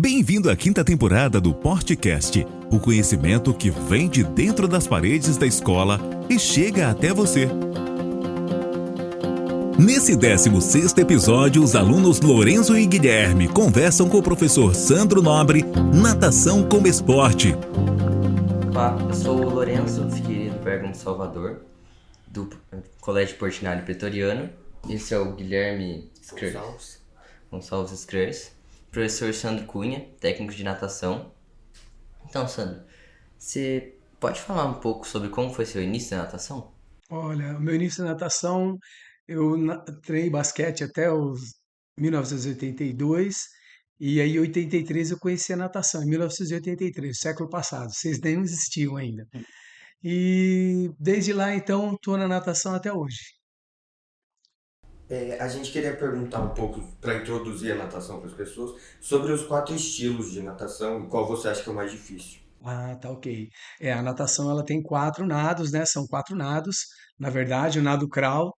Bem-vindo à quinta temporada do Portcast, o conhecimento que vem de dentro das paredes da escola e chega até você. Nesse 16º episódio, os alunos Lorenzo e Guilherme conversam com o professor Sandro Nobre, natação como esporte. Olá, eu sou o Lorenzo Figueiredo Bergamo Salvador, do Colégio Portinari Pretoriano. Esse é o Guilherme Gonçalves Screurs, professor Sandro Cunha, técnico de natação. Então, Sandro, você pode falar um pouco sobre como foi seu início na natação? Olha, o meu início na natação, treinei basquete até os 1982, e aí em 83 eu conheci a natação, em 1983, século passado, vocês nem existiam ainda. E desde lá, então, estou na natação até hoje. A gente queria perguntar um pouco, para introduzir a natação para as pessoas, sobre os 4 estilos de natação e qual você acha que é o mais difícil. Ah, tá ok. A natação ela tem 4 nados, né? São 4 nados, na verdade, o nado crawl,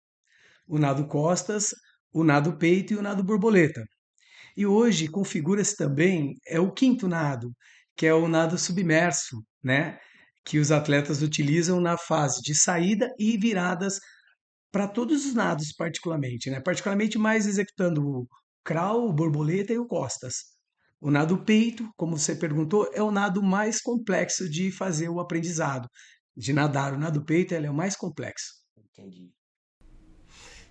o nado costas, o nado peito e o nado borboleta. E hoje configura-se também o quinto nado, que é o nado submerso, né? Que os atletas utilizam na fase de saída e viradas para todos os nados, particularmente, né? Particularmente mais executando o crawl, o borboleta e o costas. O nado peito, como você perguntou, é o nado mais complexo de fazer o aprendizado, de nadar. O nado peito ele é o mais complexo. Entendi.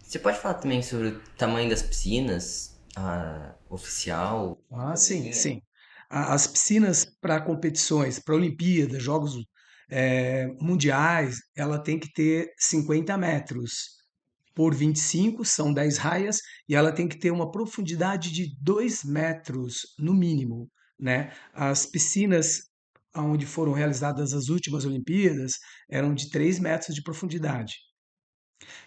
Você pode falar também sobre o tamanho das piscinas, a oficial, Ah, sim, academia? sim. As piscinas para competições, para Olimpíadas, Jogos Mundiais, ela tem que ter 50 metros por 25, são 10 raias, e ela tem que ter uma profundidade de 2 metros no mínimo, né? As piscinas onde foram realizadas as últimas Olimpíadas eram de 3 metros de profundidade.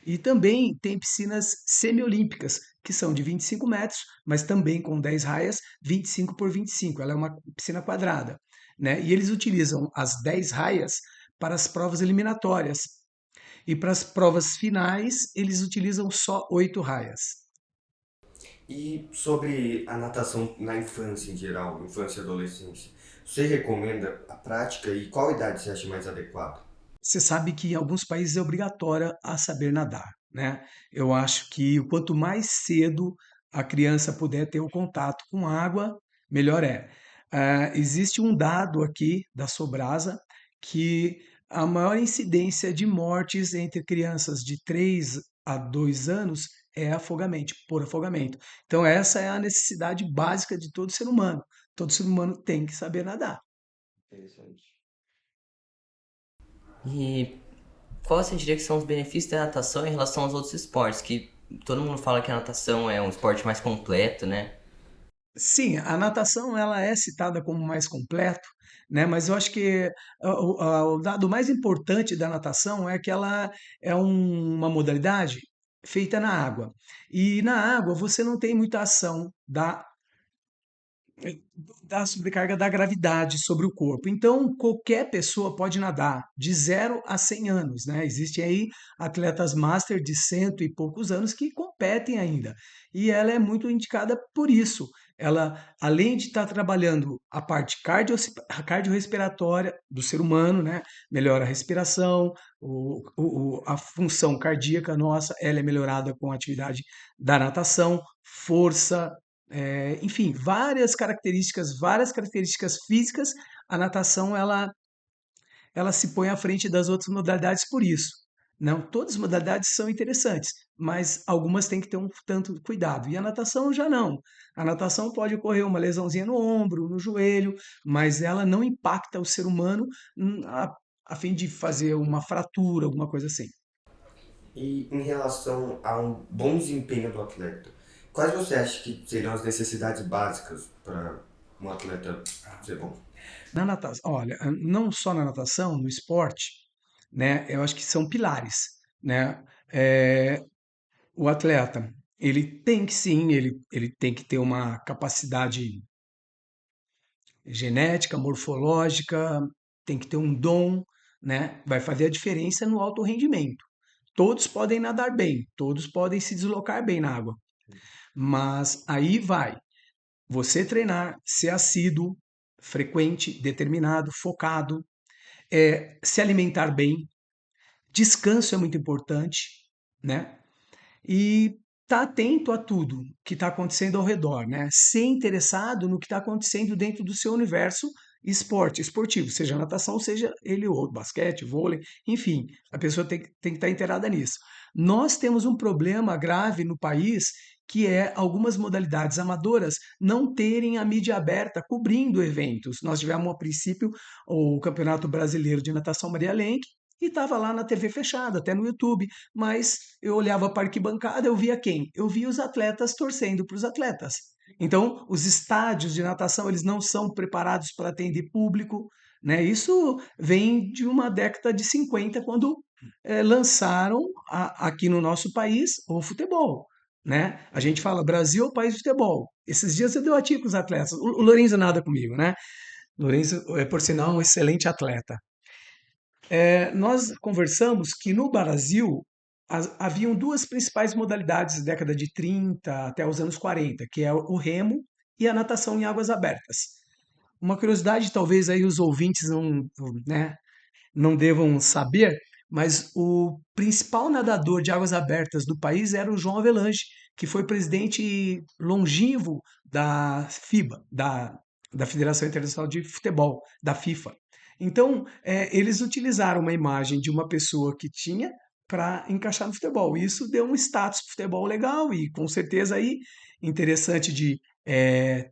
E também tem piscinas semiolímpicas, que são de 25 metros, mas também com 10 raias, 25 por 25. Ela é uma piscina quadrada, né? E eles utilizam as 10 raias para as provas eliminatórias. E para as provas finais, eles utilizam só 8 raias. E sobre a natação na infância em geral, infância e adolescência, você recomenda a prática e qual idade você acha mais adequada? Você sabe que em alguns países é obrigatória a saber nadar, né? Eu acho que quanto mais cedo a criança puder ter o contato com água, melhor é. Existe um dado aqui da Sobrasa que a maior incidência de mortes entre crianças de 3 a 2 anos é afogamento, por afogamento. Então, essa é a necessidade básica de todo ser humano. Todo ser humano tem que saber nadar. Interessante. E qual você diria que são os benefícios da natação em relação aos outros esportes? Que todo mundo fala que a natação é um esporte mais completo, né? Sim, a natação ela é citada como mais completo, né? Mas eu acho que o dado mais importante da natação é que ela é uma modalidade feita na água. E na água você não tem muita ação da sobrecarga da gravidade sobre o corpo. Então, qualquer pessoa pode nadar de 0 a 100 anos, né? Existem aí atletas master de cento e poucos anos que competem ainda. E ela é muito indicada por isso. Ela, além de estar trabalhando a parte cardiorrespiratória do ser humano, né? Melhora a respiração, a função cardíaca nossa, ela é melhorada com a atividade da natação, força, enfim, várias características físicas, a natação ela se põe à frente das outras modalidades por isso. Não, todas as modalidades são interessantes, mas algumas têm que ter um tanto de cuidado. E a natação já não. A natação pode ocorrer uma lesãozinha no ombro, no joelho, mas ela não impacta o ser humano a fim de fazer uma fratura, alguma coisa assim. E em relação a um bom desempenho do atleta, quais você acha que seriam as necessidades básicas para um atleta ser bom? Na natação, olha, não só na natação, no esporte, né? Eu acho que são pilares, né? O atleta, ele tem que sim, ele tem que ter uma capacidade genética, morfológica, tem que ter um dom, né? Vai fazer a diferença no alto rendimento. Todos podem nadar bem, todos podem se deslocar bem na água, mas aí vai. você treinar, ser assíduo, frequente, determinado, focado, se alimentar bem, descanso é muito importante, né? E estar atento a tudo que está acontecendo ao redor, né? Ser interessado no que está acontecendo dentro do seu universo esportivo, seja natação, seja ele outro, basquete, vôlei, enfim, a pessoa tem que estar inteirada nisso. Nós temos um problema grave no país que é algumas modalidades amadoras não terem a mídia aberta cobrindo eventos. Nós tivemos, a princípio, o Campeonato Brasileiro de Natação Maria Lenk, e estava lá na TV fechada, até no YouTube, mas eu olhava para a arquibancada, eu via quem? Eu via os atletas torcendo para os atletas. Então, os estádios de natação, eles não são preparados para atender público, né? Isso vem de uma década de 50, quando lançaram aqui no nosso país o futebol, né? A gente fala Brasil é o país do futebol. Esses dias eu debati com os atletas. O Lourenço nada comigo, né? Lourenço é, por sinal, um excelente atleta. Nós conversamos que no Brasil haviam duas principais modalidades da década de 30 até os anos 40, que é o remo e a natação em águas abertas. Uma curiosidade, talvez aí os ouvintes não, né, não devam saber, mas o principal nadador de águas abertas do país era o João Avelange, que foi presidente longevo da FIBA, da Federação Internacional de Futebol, da FIFA. Então, eles utilizaram uma imagem de uma pessoa que tinha para encaixar no futebol. Isso deu um status para o futebol legal e, com certeza, aí interessante de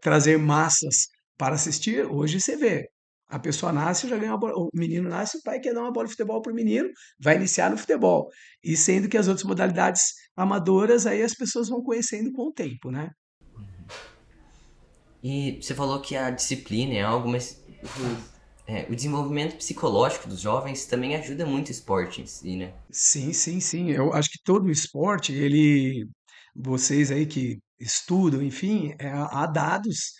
trazer massas para assistir. Hoje você vê, a pessoa nasce, já ganha uma bola, o menino nasce, o pai quer dar uma bola de futebol para o menino, vai iniciar no futebol. E sendo que as outras modalidades amadoras, aí as pessoas vão conhecendo com o tempo, né? E você falou que a disciplina é algo, mas o desenvolvimento psicológico dos jovens também ajuda muito o esporte em si, né? Sim, sim, sim. Eu acho que todo o esporte, vocês aí que estudam, enfim, há dados,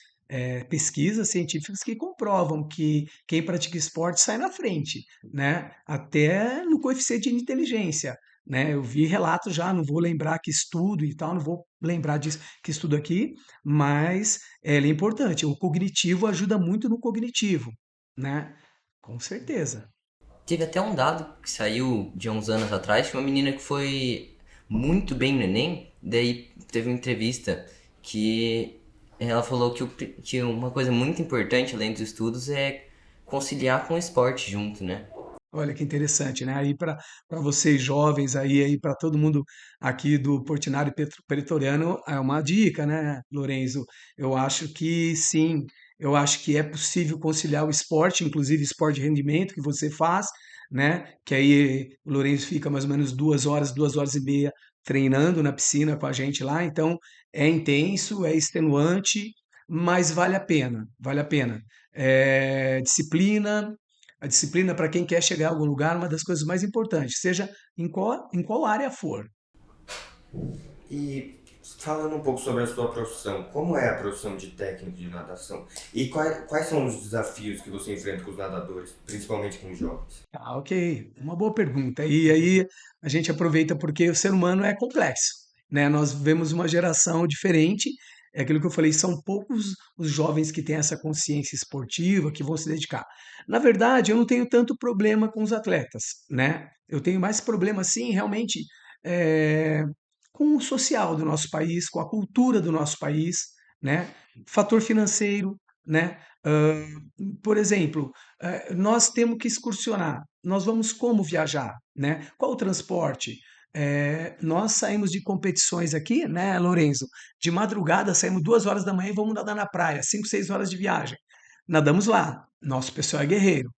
pesquisas científicas que comprovam que quem pratica esporte sai na frente, né? Até no coeficiente de inteligência, né? Eu vi relatos já, não vou lembrar que estudo e tal, não vou lembrar disso que estudo aqui, mas ele é importante. O cognitivo ajuda muito no cognitivo, né? Com certeza. Teve até um dado que saiu de uns anos atrás, que uma menina que foi muito bem no Enem, daí teve uma entrevista que ela falou que uma coisa muito importante além dos estudos é conciliar com o esporte junto, né? Olha que interessante, né? Aí para vocês jovens aí para todo mundo aqui do Portinari Pretoriano é uma dica, né, Lorenzo? Eu acho que sim, eu acho que é possível conciliar o esporte, inclusive esporte de rendimento que você faz, né? Que aí o Lorenzo fica mais ou menos 2 horas, 2 horas e meia treinando na piscina com a gente lá, então é intenso, é extenuante, mas vale a pena, vale a pena. Disciplina, a disciplina, para quem quer chegar a algum lugar, é uma das coisas mais importantes, seja em qual área for. E falando um pouco sobre a sua profissão, como é a profissão de técnico de natação? E quais são os desafios que você enfrenta com os nadadores, principalmente com os jovens? Ah, ok, uma boa pergunta. E aí a gente aproveita porque o ser humano é complexo, né? Nós vemos uma geração diferente, é aquilo que eu falei, são poucos os jovens que têm essa consciência esportiva, que vão se dedicar. Na verdade, eu não tenho tanto problema com os atletas, né? Eu tenho mais problema, sim, realmente, é, com o social do nosso país, com a cultura do nosso país, né? Fator financeiro, né? Por exemplo, nós temos que excursionar. Nós vamos como viajar, né? Qual o transporte? Nós saímos de competições aqui, né, Lorenzo? De madrugada, saímos 2 horas da manhã e vamos nadar na praia, 5, 6 horas de viagem. Nadamos lá. Nosso pessoal é guerreiro,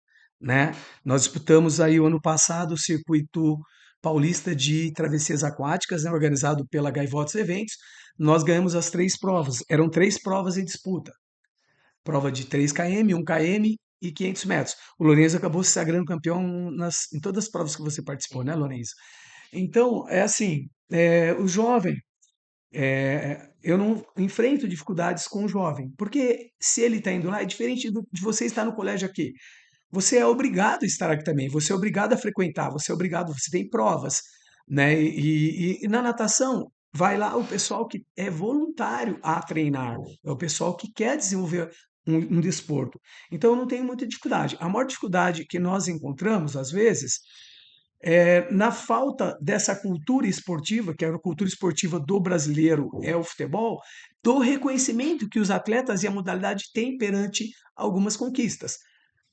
né? Nós disputamos aí o ano passado o circuito paulista de travessias aquáticas, né, organizado pela Gaivotas Eventos. Nós ganhamos as 3 provas. Eram 3 provas em disputa: prova de 3 km, 1 km e 500 metros. O Lourenço acabou se sagrando campeão em todas as provas que você participou, né, Lourenço? Então, é assim, o jovem, eu não enfrento dificuldades com o jovem, porque se ele está indo lá, é diferente de você estar no colégio aqui. Você é obrigado a estar aqui também, você é obrigado a frequentar, você é obrigado, você tem provas, né? E na natação, vai lá o pessoal que é voluntário a treinar, é o pessoal que quer desenvolver um desporto. Então, eu não tenho muita dificuldade. A maior dificuldade que nós encontramos, às vezes, é na falta dessa cultura esportiva, que é a cultura esportiva do brasileiro, é o futebol, do reconhecimento que os atletas e a modalidade têm perante algumas conquistas.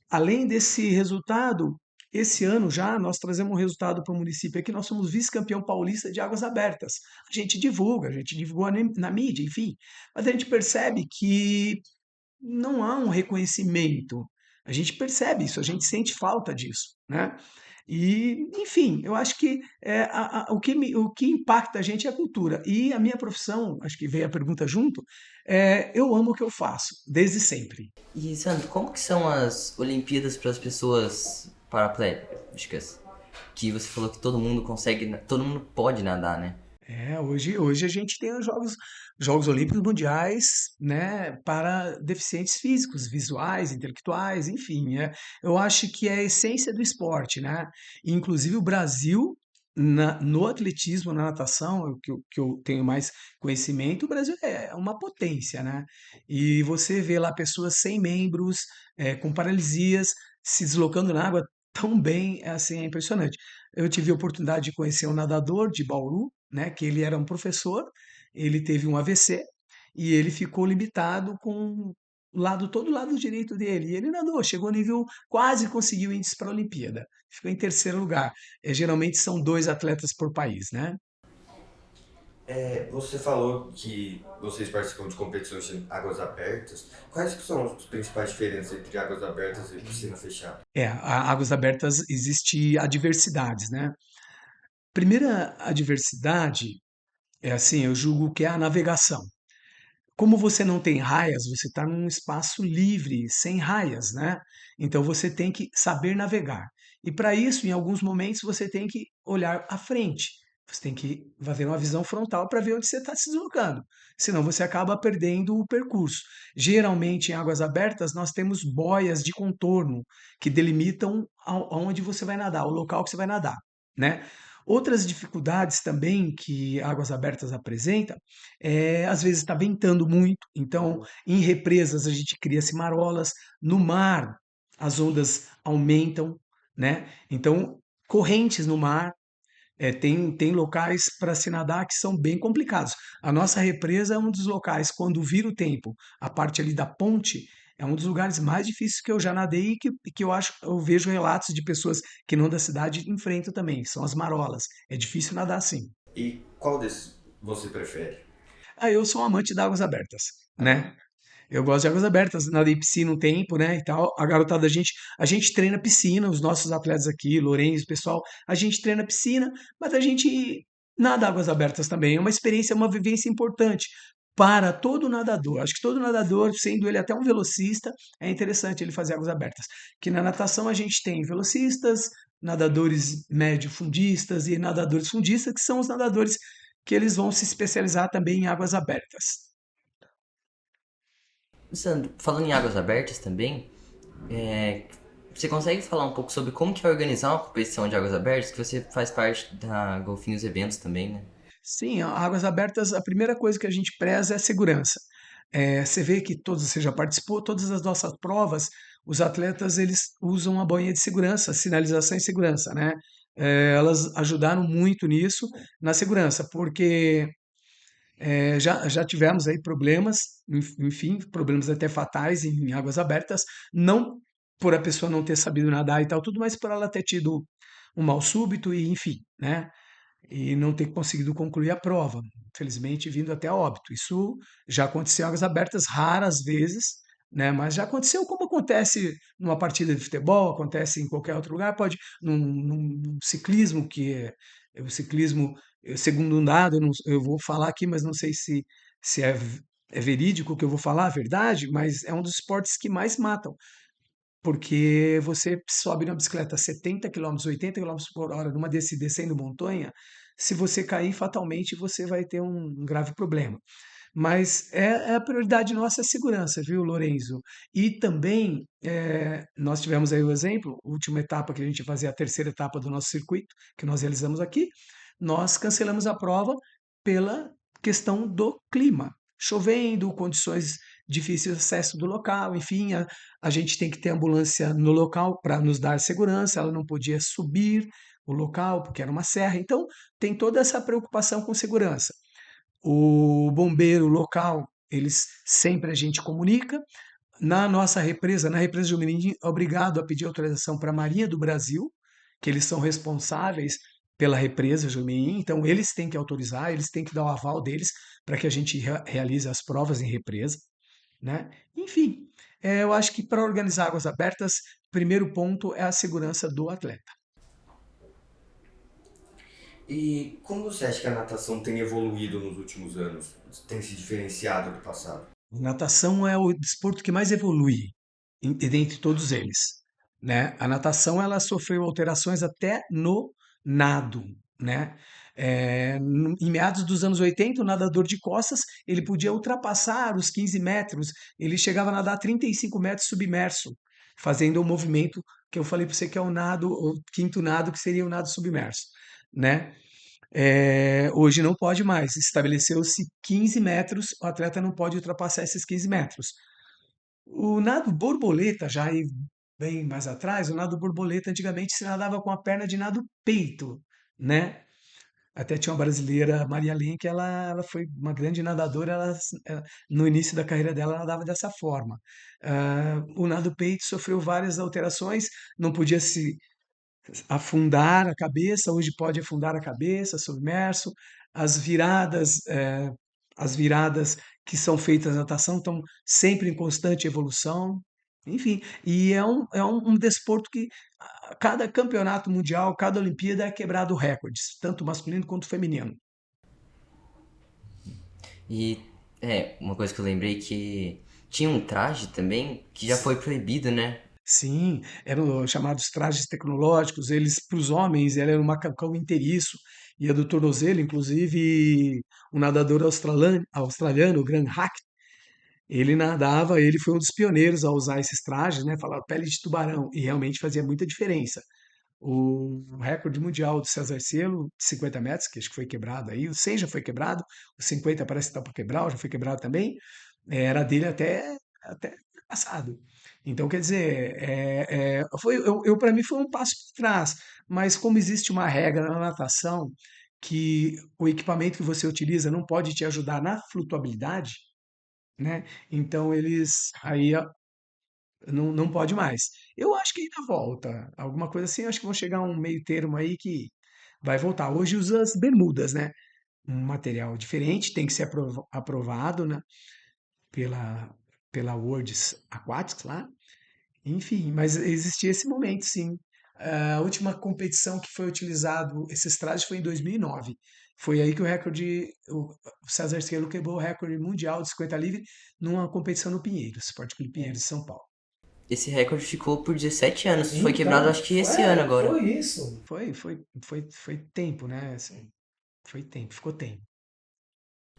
Além desse resultado, esse ano já nós trazemos um resultado para o município aqui, nós somos vice-campeão paulista de águas abertas. A gente divulgou na mídia, enfim, mas a gente percebe que não há um reconhecimento. A gente percebe isso, a gente sente falta disso, né? E, enfim, eu acho que o que impacta a gente é a cultura. E a minha profissão, acho que veio a pergunta junto, eu amo o que eu faço, desde sempre. E, Sandro, como que são as Olimpíadas para as pessoas parapléticas? Que você falou que todo mundo consegue, todo mundo pode nadar, né? Hoje a gente tem os Jogos Olímpicos Mundiais, né, para deficientes físicos, visuais, intelectuais, enfim, eu acho que é a essência do esporte, né? Inclusive o Brasil, no atletismo, na natação, que eu tenho mais conhecimento, o Brasil é uma potência, né? E você vê lá pessoas sem membros, com paralisias, se deslocando na água tão bem, assim, é impressionante. Eu tive a oportunidade de conhecer um nadador de Bauru, né, que ele era um professor, ele teve um AVC e ele ficou limitado com todo o lado direito dele. E ele nadou, chegou ao nível, quase conseguiu índice para a Olimpíada. Ficou em terceiro lugar. Geralmente são 2 atletas por país, né? Você falou que vocês participam de competições em águas abertas. Quais que são as principais diferenças entre águas abertas e piscina fechada? Águas abertas existe adversidades, né? Primeira adversidade é assim, eu julgo que é a navegação. Como você não tem raias, você está num espaço livre, sem raias, né? Então você tem que saber navegar. E para isso, em alguns momentos, você tem que olhar à frente. Você tem que fazer uma visão frontal para ver onde você está se deslocando. Senão você acaba perdendo o percurso. Geralmente, em águas abertas, nós temos boias de contorno que delimitam aonde você vai nadar, o local que você vai nadar, né? Outras dificuldades também que águas abertas apresenta às vezes está ventando muito, então em represas a gente cria cimarolas, no mar as ondas aumentam, né? Então, correntes no mar, tem locais para se nadar que são bem complicados. A nossa represa é um dos locais, quando vira o tempo, a parte ali da ponte, é um dos lugares mais difíceis que eu já nadei e que eu vejo relatos de pessoas que não da cidade enfrentam também, são as marolas. É difícil nadar assim. E qual desses você prefere? Eu sou um amante de águas abertas, né? Eu gosto de águas abertas, nadei piscina um tempo, né, e tal. A garotada, a gente treina piscina, os nossos atletas aqui, Lourenço, pessoal, a gente treina piscina, mas a gente nada águas abertas também. É uma experiência, uma vivência importante para todo nadador. Acho que todo nadador, sendo ele até um velocista, é interessante ele fazer águas abertas. Que na natação a gente tem velocistas, nadadores médio-fundistas e nadadores fundistas, que são os nadadores que eles vão se especializar também em águas abertas. Sandro, falando em águas abertas também, é, você consegue falar um pouco sobre como que é organizar uma competição de águas abertas? Que você faz parte da Golfinhos Eventos também, né? Sim, águas abertas, a primeira coisa que a gente preza é a segurança. Você vê que você já participou, todas as nossas provas, os atletas eles usam a boinha de segurança, sinalização e segurança, né? Elas ajudaram muito nisso, na segurança, porque já tivemos aí problemas, enfim, problemas até fatais em águas abertas, não por a pessoa não ter sabido nadar e tal, tudo, mas por ela ter tido um mal súbito e enfim, né? E não ter conseguido concluir a prova, infelizmente vindo até a óbito. Isso já aconteceu em águas abertas raras vezes, né? Mas já aconteceu como acontece numa partida de futebol, acontece em qualquer outro lugar, pode num ciclismo o ciclismo, segundo um dado, eu vou falar aqui, mas não sei se é verídico o que eu vou falar, a verdade, mas é um dos esportes que mais matam porque você sobe na bicicleta 70 quilômetros, 80 quilômetros por hora numa descendo montanha, se você cair fatalmente você vai ter um grave problema. Mas a prioridade nossa é a segurança, viu, Lorenzo? E também nós tivemos aí o exemplo, a última etapa que a gente ia fazer, a terceira etapa do nosso circuito, que nós realizamos aqui, nós cancelamos a prova pela questão do clima. Chovendo, condições difíceis de acesso do local, enfim, a gente tem que ter ambulância no local para nos dar segurança, ela não podia subir o local porque era uma serra, então tem toda essa preocupação com segurança. O bombeiro local, eles sempre a gente comunica. Na nossa represa, na represa de Jumirim, é obrigado a pedir autorização para a Marinha do Brasil, que eles são responsáveis pela represa Jumirim, então eles têm que autorizar, eles têm que dar o aval deles para que a gente realize as provas em represa, né? Enfim, eu acho que para organizar águas abertas, primeiro ponto é a segurança do atleta. E como você acha que a natação tem evoluído nos últimos anos? Tem se diferenciado do passado? Natação é o desporto que mais evolui dentre todos eles, né? A natação ela sofreu alterações até no nado, né? Em meados dos anos 80, o nadador de costas ele podia ultrapassar os 15 metros, ele chegava a nadar 35 metros submerso, fazendo o movimento que eu falei para você que é o nado, o quinto nado, que seria o nado submerso, né? Hoje não pode mais. Estabeleceu-se 15 metros, o atleta não pode ultrapassar esses 15 metros. O nado borboleta, já aí bem mais atrás, o nado borboleta antigamente se nadava com a perna de nado peito, né? Até tinha uma brasileira, Maria Lenk, que ela foi uma grande nadadora, no início da carreira dela ela nadava dessa forma. O nado peito sofreu várias alterações, não podia se afundar a cabeça, hoje pode afundar a cabeça, submerso. As viradas, as viradas que são feitas na natação estão sempre em constante evolução. Enfim, e é um desporto que cada campeonato mundial, cada Olimpíada é quebrado recordes, tanto masculino quanto feminino. E uma coisa que eu lembrei que tinha um traje também que já foi proibido, né? Sim, eram chamados trajes tecnológicos, eles para os homens ele era um macacão inteiriço, ia do tornozelo, inclusive o nadador australiano, o Graham Hack, ele nadava, ele foi um dos pioneiros a usar esses trajes, né? Falava pele de tubarão, e realmente fazia muita diferença. O recorde mundial do César Cielo, de 50 metros, que acho que foi quebrado aí, o 100 já foi quebrado, o 50 parece que está por quebrar, já foi quebrado também, era dele até passado. Então, quer dizer, para mim foi um passo para trás, mas como existe uma regra na natação que o equipamento que você utiliza não pode te ajudar na flutuabilidade, né? Então eles aí ó, não pode mais. Eu acho que ainda volta. Alguma coisa assim, acho que vão chegar a um meio termo aí que vai voltar. Hoje usa as bermudas, né? Um material diferente, tem que ser aprovado, né? Pela, pela World Aquatics lá. Enfim, mas existia esse momento, sim. A última competição que foi utilizado esses trajes foi em 2009. Foi aí que o César Cielo quebrou o recorde mundial de 50 livre numa competição no Pinheiros, Esporte Clube Pinheiros de São Paulo. Esse recorde ficou por 17 anos. Foi quebrado Então, acho que esse ano agora. foi isso. Foi tempo, né? Assim, foi tempo, ficou tempo.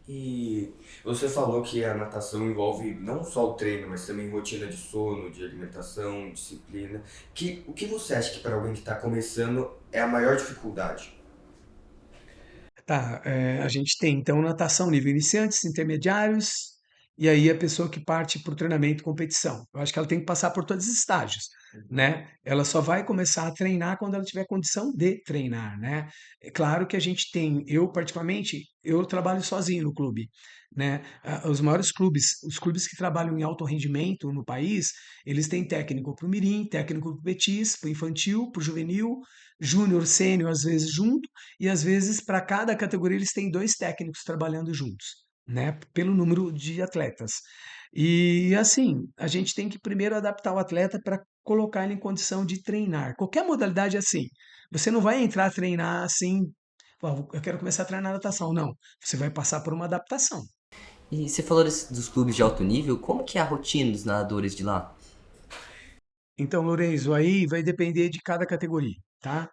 E você falou que a natação envolve não só o treino, mas também rotina de sono, de alimentação, disciplina. O que você acha que para alguém que está começando é a maior dificuldade? Tá, a gente tem então natação nível iniciantes, intermediários, e aí a pessoa que parte para o treinamento e competição. Eu acho que ela tem que passar por todos os estágios, né? Ela só vai começar a treinar quando ela tiver condição de treinar, né? É claro que a gente tem, eu particularmente, eu trabalho sozinho no clube, né? Os maiores clubes, os clubes que trabalham em alto rendimento no país, eles têm técnico para o mirim, técnico para o petis, para o infantil, para o juvenil, júnior, sênior, às vezes junto, e às vezes para cada categoria eles têm dois técnicos trabalhando juntos, né? Pelo número de atletas. E assim, a gente tem que primeiro adaptar o atleta para colocar ele em condição de treinar. Qualquer modalidade é assim. Você não vai entrar a treinar assim, eu quero começar a treinar natação. Não, você vai passar por uma adaptação. E você falou dos clubes de alto nível, como que é a rotina dos nadadores de lá? Então, Lourenço, aí vai depender de cada categoria, tá?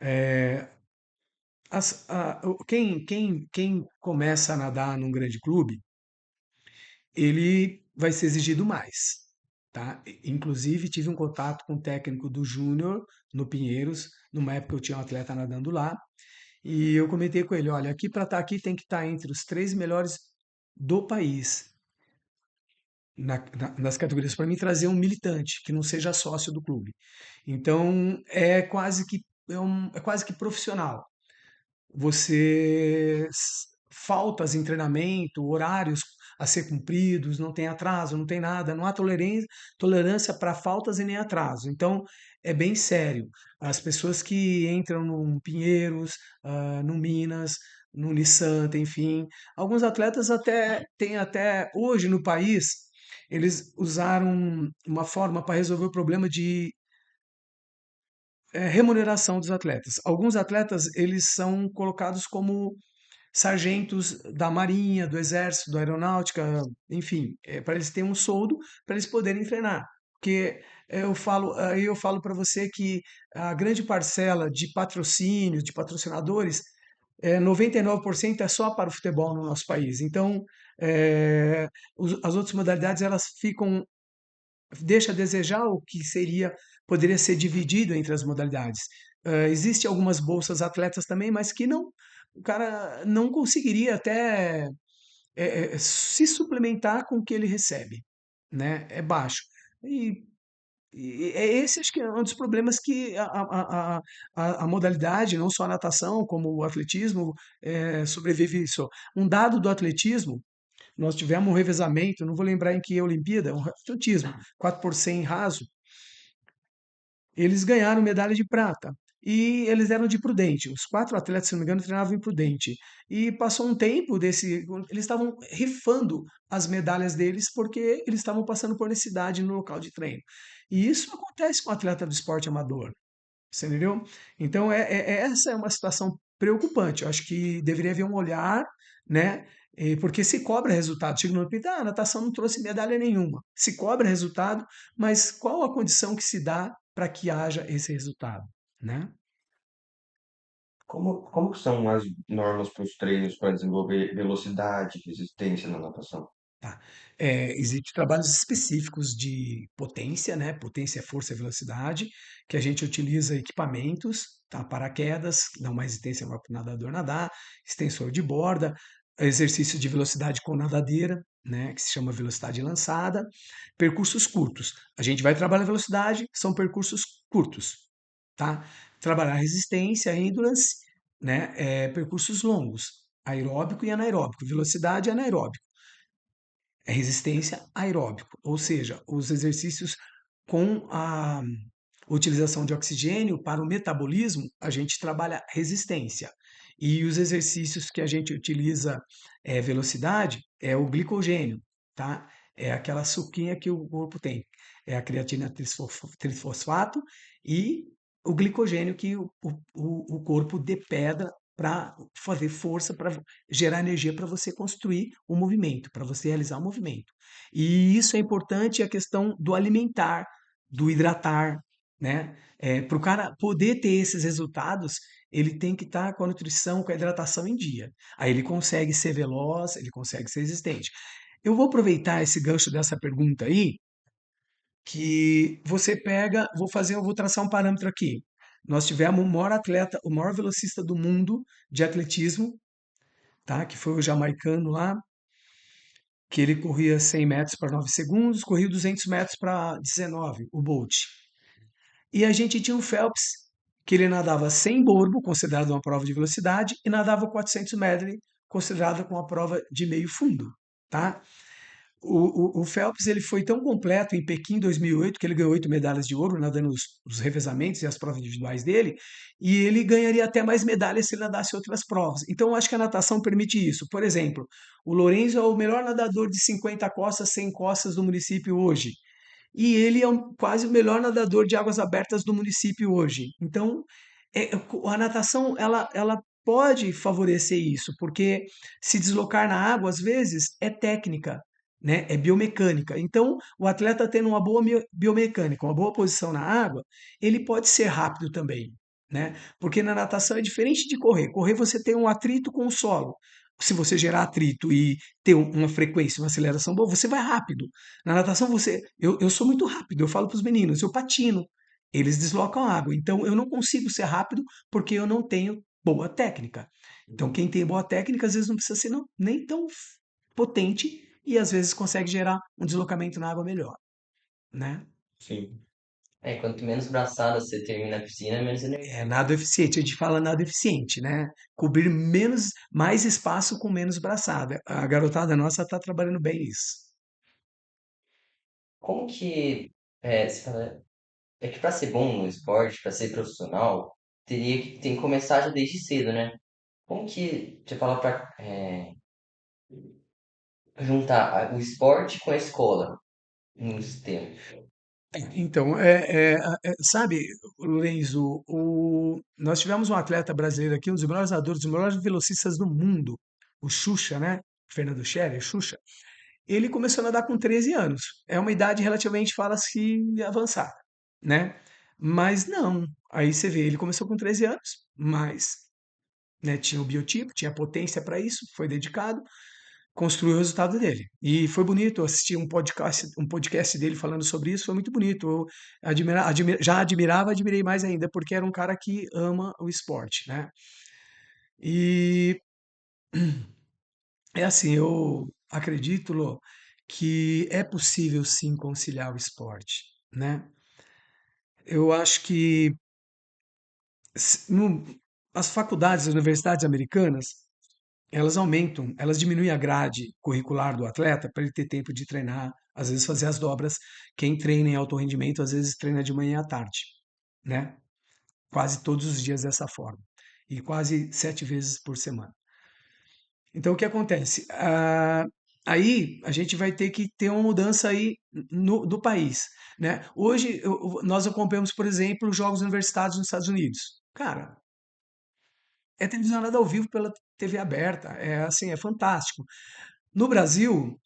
É, quem começa a nadar num grande clube, ele vai ser exigido mais, tá? Inclusive, tive um contato com o técnico do Júnior no Pinheiros, numa época eu tinha um atleta nadando lá, E eu comentei com ele, olha, aqui para estar aqui tem que estar entre os 3 melhores do país nas categorias para mim trazer um militante que não seja sócio do clube. Então é quase que profissional. Faltas em treinamento, horários a ser cumpridos, não tem atraso, não tem nada, não há tolerância para faltas e nem atraso. Então, é bem sério. As pessoas que entram no Pinheiros, no Minas, no Unisanta, enfim, alguns atletas até têm até hoje no país, eles usaram uma forma para resolver o problema de remuneração dos atletas. Alguns atletas eles são colocados como sargentos da Marinha, do Exército, da Aeronáutica, enfim, para eles terem um soldo para eles poderem treinar. Porque aí eu falo para você que a grande parcela de patrocínios, de patrocinadores, 99% é só para o futebol no nosso país. Então, as outras modalidades elas deixa a desejar o que poderia ser dividido entre as modalidades. Existe algumas bolsas atletas também, mas que não, o cara não conseguiria até se suplementar com o que ele recebe, né? É baixo. E, e é esse acho que é um dos problemas que a modalidade, não só a natação, como o atletismo, sobrevive isso. Um dado do atletismo, nós tivemos um revezamento, não vou lembrar em que Olimpíada, um atletismo, 4 por 100 raso, eles ganharam medalha de prata. E eles eram de Prudente. Os 4 atletas, se não me engano, treinavam em Prudente. E passou um tempo eles estavam rifando as medalhas deles porque eles estavam passando por necessidade no local de treino. E isso acontece com o atleta do esporte amador. Você entendeu? Então, essa é uma situação preocupante. Eu acho que deveria haver um olhar, né? Porque se cobra resultado. Chega no Olimpíada, a natação não trouxe medalha nenhuma. Se cobra resultado, mas qual a condição que se dá para que haja esse resultado, né? Como que são as normas para os treinos para desenvolver velocidade, resistência na natação? Tá. Existem trabalhos específicos de potência, né? Potência, força e velocidade, que a gente utiliza equipamentos, tá? Paraquedas, dá mais resistência para o nadador nadar, extensor de borda, exercício de velocidade com nadadeira, né? Que se chama velocidade lançada, percursos curtos. A gente vai trabalhar velocidade, são percursos curtos, tá? Trabalhar resistência, endurance, né? Percursos longos, aeróbico e anaeróbico, velocidade e anaeróbico. É resistência aeróbico, ou seja, os exercícios com a utilização de oxigênio para o metabolismo, a gente trabalha resistência. E os exercícios que a gente utiliza velocidade é o glicogênio, tá? É aquela suquinha que o corpo tem. É a creatina trifosfato e o glicogênio que o corpo depeda para fazer força, para gerar energia para você construir o movimento, para você realizar o movimento. E isso é importante a questão do alimentar, do hidratar, né? Para o cara poder ter esses resultados, ele tem que estar com a nutrição, com a hidratação em dia. Aí ele consegue ser veloz, ele consegue ser resistente. Eu vou aproveitar esse gancho dessa pergunta aí, que você pega, vou traçar um parâmetro aqui. Nós tivemos o maior atleta, o maior velocista do mundo de atletismo, tá? Que foi o jamaicano lá, que ele corria 100 metros para 9 segundos, corria 200 metros para 19, o Bolt. E a gente tinha o Phelps, que ele nadava 100 borbo, considerado uma prova de velocidade, e nadava 400 medley, considerada como uma prova de meio fundo, tá? O Phelps ele foi tão completo em Pequim 2008 que ele ganhou 8 medalhas de ouro nadando os revezamentos e as provas individuais dele, e ele ganharia até mais medalhas se ele nadasse outras provas. Então eu acho que a natação permite isso. Por exemplo, o Lourenço é o melhor nadador de 50 costas, 100 costas do município hoje. E ele é quase o melhor nadador de águas abertas do município hoje. Então, a natação ela pode favorecer isso, porque se deslocar na água, às vezes, é técnica, né? É biomecânica. Então, o atleta tendo uma boa biomecânica, uma boa posição na água, ele pode ser rápido também, né? Porque na natação é diferente de correr. Correr você tem um atrito com o solo. Se você gerar atrito e ter uma frequência, uma aceleração boa, você vai rápido. Na natação eu sou muito rápido, eu falo para os meninos, eu patino, eles deslocam a água. Então eu não consigo ser rápido porque eu não tenho boa técnica. Então, quem tem boa técnica, às vezes não precisa ser nem tão potente e às vezes consegue gerar um deslocamento na água melhor, né? Sim. Quanto menos braçada você termina a piscina, menos energia. É nado eficiente, a gente fala nado eficiente, né? Cobrir mais espaço com menos braçada. A garotada nossa está trabalhando bem isso. Como que, você fala, é que para ser bom no esporte, para ser profissional, tem que começar já desde cedo, né? Como que você fala para juntar o esporte com a escola no sistema? Então, sabe, Lorenzo, nós tivemos um atleta brasileiro aqui, um dos melhores nadadores, um dos melhores velocistas do mundo, o Xuxa, né? Fernando Scherer, Xuxa. Ele começou a nadar com 13 anos. É uma idade relativamente, fala-se, avançada, né? Mas não. Aí você vê, ele começou com 13 anos, mas né, tinha o biotipo, tinha potência para isso, foi dedicado, construiu o resultado dele. E foi bonito, eu assisti um podcast dele falando sobre isso, foi muito bonito. Eu já admirava, admirei mais ainda, porque era um cara que ama o esporte, né? E é assim, eu acredito, Lô, que é possível sim conciliar o esporte, né? Eu acho que s- no- as faculdades, as universidades americanas, elas aumentam, elas diminuem a grade curricular do atleta para ele ter tempo de treinar, às vezes fazer as dobras. Quem treina em alto rendimento, às vezes treina de manhã à tarde, né? Quase todos os dias dessa forma. E quase 7 vezes por semana. Então, o que acontece? Aí a gente vai ter que ter uma mudança aí do país, né? Hoje nós acompanhamos, por exemplo, os Jogos Universitários nos Estados Unidos. Cara, é televisionado ao vivo pela TV aberta, é assim, é fantástico. No Brasil,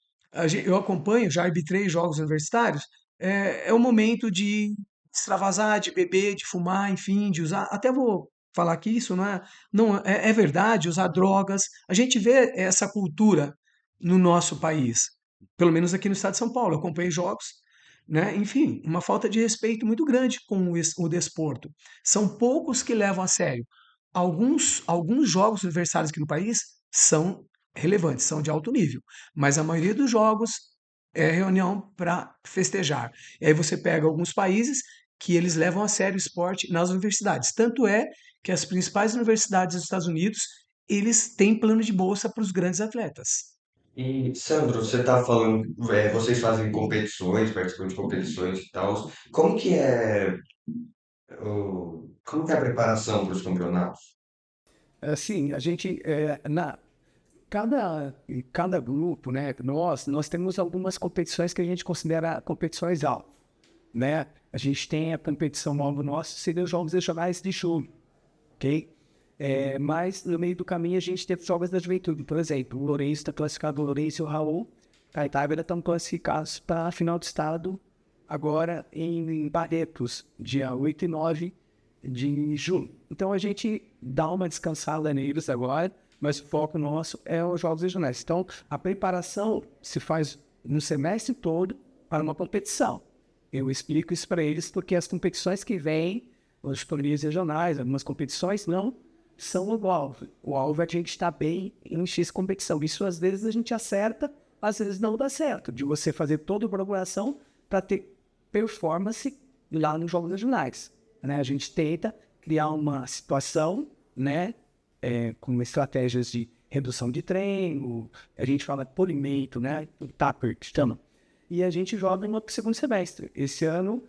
eu acompanho, já arbitrei jogos universitários, é um momento de extravasar, de beber, de fumar, enfim, de usar. Até vou falar que isso não é verdade, usar drogas. A gente vê essa cultura no nosso país, pelo menos aqui no estado de São Paulo. Eu acompanhei jogos, né? Enfim, uma falta de respeito muito grande com o desporto. São poucos que levam a sério. Alguns jogos universitários aqui no país são relevantes, são de alto nível, mas a maioria dos jogos é reunião para festejar. E aí você pega alguns países que eles levam a sério o esporte nas universidades. Tanto é que as principais universidades dos Estados Unidos, eles têm plano de bolsa para os grandes atletas. E, Sandro, você tá falando, vocês fazem competições, participam de competições e tal. Como que é a preparação para os campeonatos? Assim, a gente, em cada grupo, né, nós temos algumas competições que a gente considera competições alvo, né? A gente tem a competição alvo nossa, seria os Jogos Regionais de Julho, ok? Mas no meio do caminho a gente teve Jogos da Juventude, por exemplo, o Lourenço está classificado, o Lourenço e o Raul, a Itávera estão classificados para a final do estado agora em Barretos, dia 8 e 9 de julho. Então a gente dá uma descansada neles agora, mas o foco nosso é os Jogos Regionais. Então a preparação se faz no semestre todo para uma competição. Eu explico isso para eles porque as competições que vêm, os torneios regionais, algumas competições não são o alvo. O alvo é a gente estar bem em X competição. Isso às vezes a gente acerta, às vezes não dá certo. De você fazer toda a programação para ter performance lá nos Jogos Regionais, né? A gente tenta criar uma situação, né, com estratégias de redução de treino, a gente fala polimento, né, o TAPER, que chama, e a gente joga no segundo semestre. Esse ano,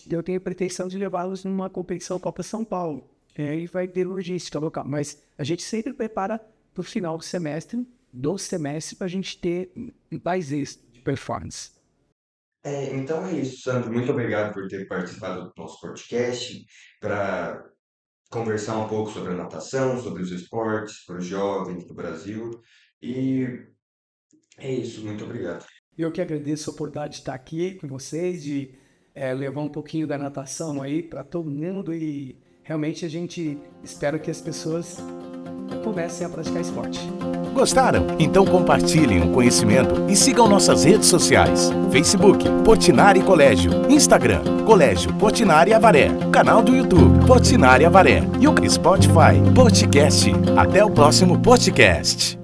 eu tenho a pretensão de levá-los numa competição Copa São Paulo, e vai ter logística local, mas a gente sempre prepara para o final do semestre, para a gente ter mais êxito de performance. Então é isso, Sandro. Muito obrigado por ter participado do nosso podcast para conversar um pouco sobre a natação, sobre os esportes, para os jovens do Brasil. E é isso, muito obrigado. Eu que agradeço a oportunidade de estar aqui com vocês, de levar um pouquinho da natação aí para todo mundo e realmente a gente espera que as pessoas comecem a praticar esporte. Gostaram? Então compartilhem o conhecimento e sigam nossas redes sociais. Facebook, Portinari Colégio. Instagram, Colégio Portinari Avaré. Canal do YouTube, Portinari Avaré. E o Spotify, Podcast. Até o próximo podcast.